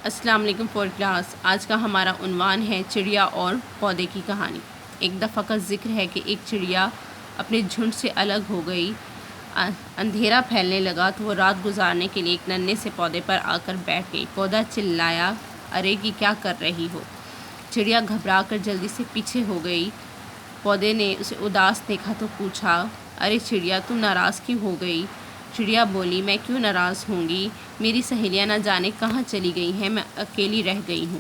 السلام علیکم four class. آج کا ہمارا عنوان ہے چڑیا اور پودے کی کہانی۔ ایک دفعہ کا ذکر ہے کہ ایک چڑیا اپنے جھنڈ سے الگ ہو گئی۔ اندھیرا پھیلنے لگا تو وہ رات گزارنے کے لیے ایک ننھے سے پودے پر آ کر بیٹھ گئی۔ پودا چلایا، ارے یہ کیا کر رہی ہو؟ چڑیا گھبرا کر جلدی سے پیچھے ہو گئی۔ پودے نے اسے اداس دیکھا تو پوچھا، ارے چڑیا تم ناراض کیوں ہو گئی؟ چڑیا بولی، میں کیوں ناراض ہوں گی؟ میری سہیلیاں نہ جانے کہاں چلی گئی ہیں، میں اکیلی رہ گئی ہوں۔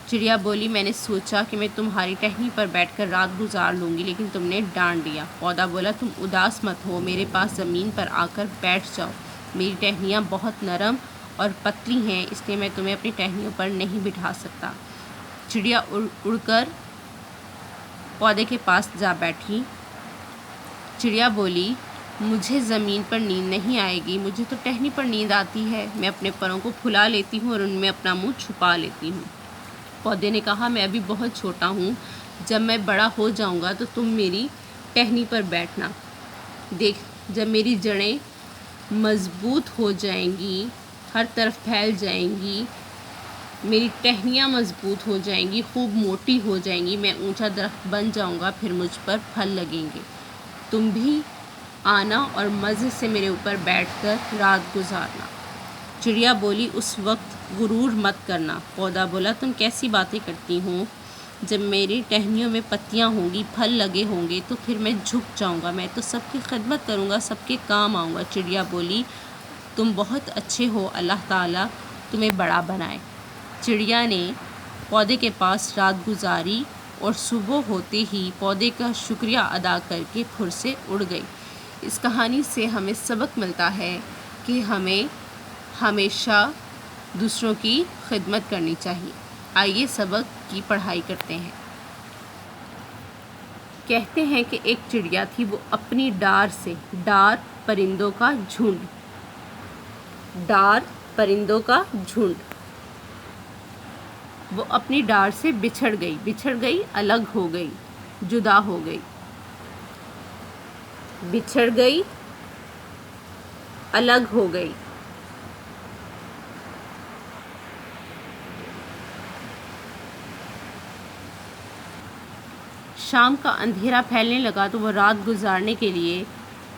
چڑیا بولی، میں نے سوچا کہ میں تمہاری ٹہنی پر بیٹھ کر رات گزار لوں گی، لیکن تم نے ڈانٹ دیا۔ پودا بولا، تم اداس مت ہو، میرے پاس زمین پر آ کر بیٹھ جاؤ۔ میری ٹہنیاں بہت نرم اور پتلی ہیں، اس لیے میں تمہیں اپنی ٹہنیوں پر نہیں بٹھا سکتا۔ چڑیا اڑ کر پودے کے پاس جا بیٹھی۔ چڑیا بولی، مجھے زمین پر نیند نہیں آئے گی، مجھے تو ٹہنی پر نیند آتی ہے۔ میں اپنے پروں کو پھلا لیتی ہوں اور ان میں اپنا منہ چھپا لیتی ہوں۔ پودے نے کہا، میں ابھی بہت چھوٹا ہوں، جب میں بڑا ہو جاؤں گا تو تم میری ٹہنی پر بیٹھنا۔ دیکھ، جب میری جڑیں مضبوط ہو جائیں گی، ہر طرف پھیل جائیں گی، میری ٹہنیاں مضبوط ہو جائیں گی، خوب موٹی ہو جائیں گی، میں اونچا درخت بن جاؤں گا، پھر مجھ پر پھل لگیں گے۔ تم بھی آنا اور مزے سے میرے اوپر بیٹھ کر رات گزارنا۔ چڑیا بولی، اس وقت غرور مت کرنا۔ پودا بولا، تم کیسی باتیں کرتی ہو؟ جب میری ٹہنیوں میں پتیاں ہوں گی، پھل لگے ہوں گے تو پھر میں جھک جاؤں گا، میں تو سب کی خدمت کروں گا، سب کے کام آؤں گا۔ چڑیا بولی، تم بہت اچھے ہو، اللہ تعالیٰ تمہیں بڑا بنائے۔ چڑیا نے پودے کے پاس رات گزاری اور صبح ہوتے ہی پودے کا شکریہ ادا کر کے پھر سے اڑ گئی۔ اس کہانی سے ہمیں سبق ملتا ہے کہ ہمیں ہمیشہ دوسروں کی خدمت کرنی چاہیے۔ آئیے سبق کی پڑھائی کرتے ہیں۔ کہتے ہیں کہ ایک چڑیا تھی، وہ اپنی ڈار پرندوں کا جھنڈ، وہ اپنی ڈار سے بچھڑ گئی، الگ ہو گئی، جدا ہو گئی۔ بچھڑ گئی، الگ ہو گئی۔ شام کا اندھیرا پھیلنے لگا تو وہ رات گزارنے کے لیے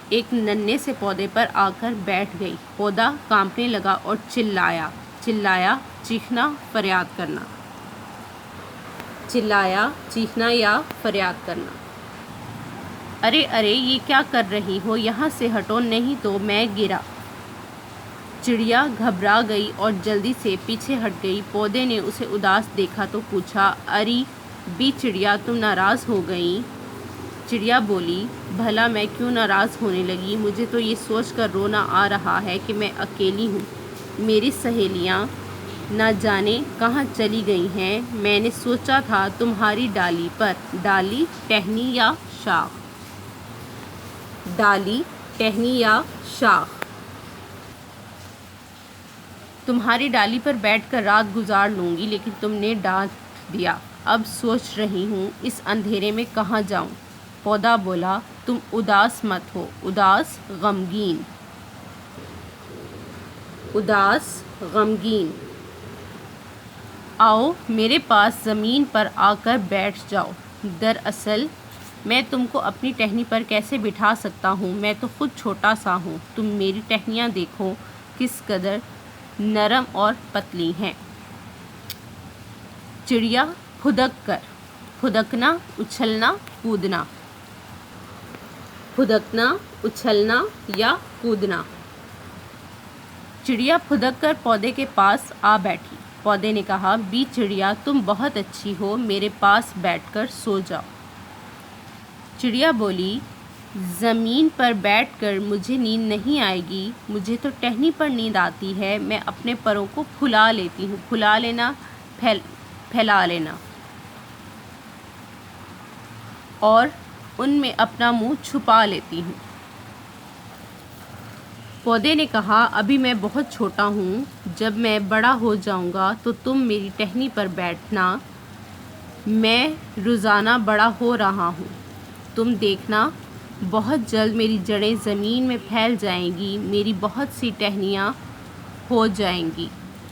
ایک ننھے سے پودے پر آ کر بیٹھ گئی۔ پودا کانپنے لگا اور چلایا، چیخنا یا فریاد کرنا۔ ارے یہ کیا کر رہی ہو؟ یہاں سے ہٹو، نہیں تو میں گرا۔ چڑیا گھبرا گئی اور جلدی سے پیچھے ہٹ گئی۔ پودے نے اسے اداس دیکھا تو پوچھا، اری بھی چڑیا تم ناراض ہو گئی؟ چڑیا بولی، بھلا میں کیوں ناراض ہونے لگی؟ مجھے تو یہ سوچ کر رونا آ رہا ہے کہ میں اکیلی ہوں، میری سہیلیاں نہ جانے کہاں چلی گئی ہیں، میں نے سوچا تھا تمہاری ڈالی پر، ڈالی ٹہنی یا شاخ، تمہاری ڈالی پر بیٹھ کر رات گزار لوں گی، لیکن تم نے ڈانٹ دیا۔ اب سوچ رہی ہوں اس اندھیرے میں کہاں جاؤں۔ پودا بولا، تم اداس مت ہو، اداس غمگین، آؤ میرے پاس زمین پر آ کر بیٹھ جاؤ۔ دراصل میں تم کو اپنی ٹہنی پر کیسے بٹھا سکتا ہوں، میں تو خود چھوٹا سا ہوں، تم میری ٹہنیاں دیکھو کس قدر نرم اور پتلی ہیں۔ چڑیا پھدکنا، اچھلنا یا کودنا۔ چڑیا پھدک کر پودے کے پاس آ بیٹھی۔ پودے نے کہا، بی چڑیا تم بہت اچھی ہو، میرے پاس بیٹھ کر سو جاؤ۔ چڑیا بولی، زمین پر بیٹھ کر مجھے نیند نہیں آئے گی، مجھے تو ٹہنی پر نیند آتی ہے، میں اپنے پروں کو پھلا لیتی ہوں، پھیلا لینا، اور ان میں اپنا منہ چھپا لیتی ہوں۔ پودے نے کہا، ابھی میں بہت چھوٹا ہوں، جب میں بڑا ہو جاؤں گا تو تم میری ٹہنی پر بیٹھنا، میں روزانہ بڑا ہو رہا ہوں، تم دیکھنا بہت جلد میری جڑیں زمین میں پھیل جائیں گی، میری بہت سی ٹہنیاں ہو جائیں گی۔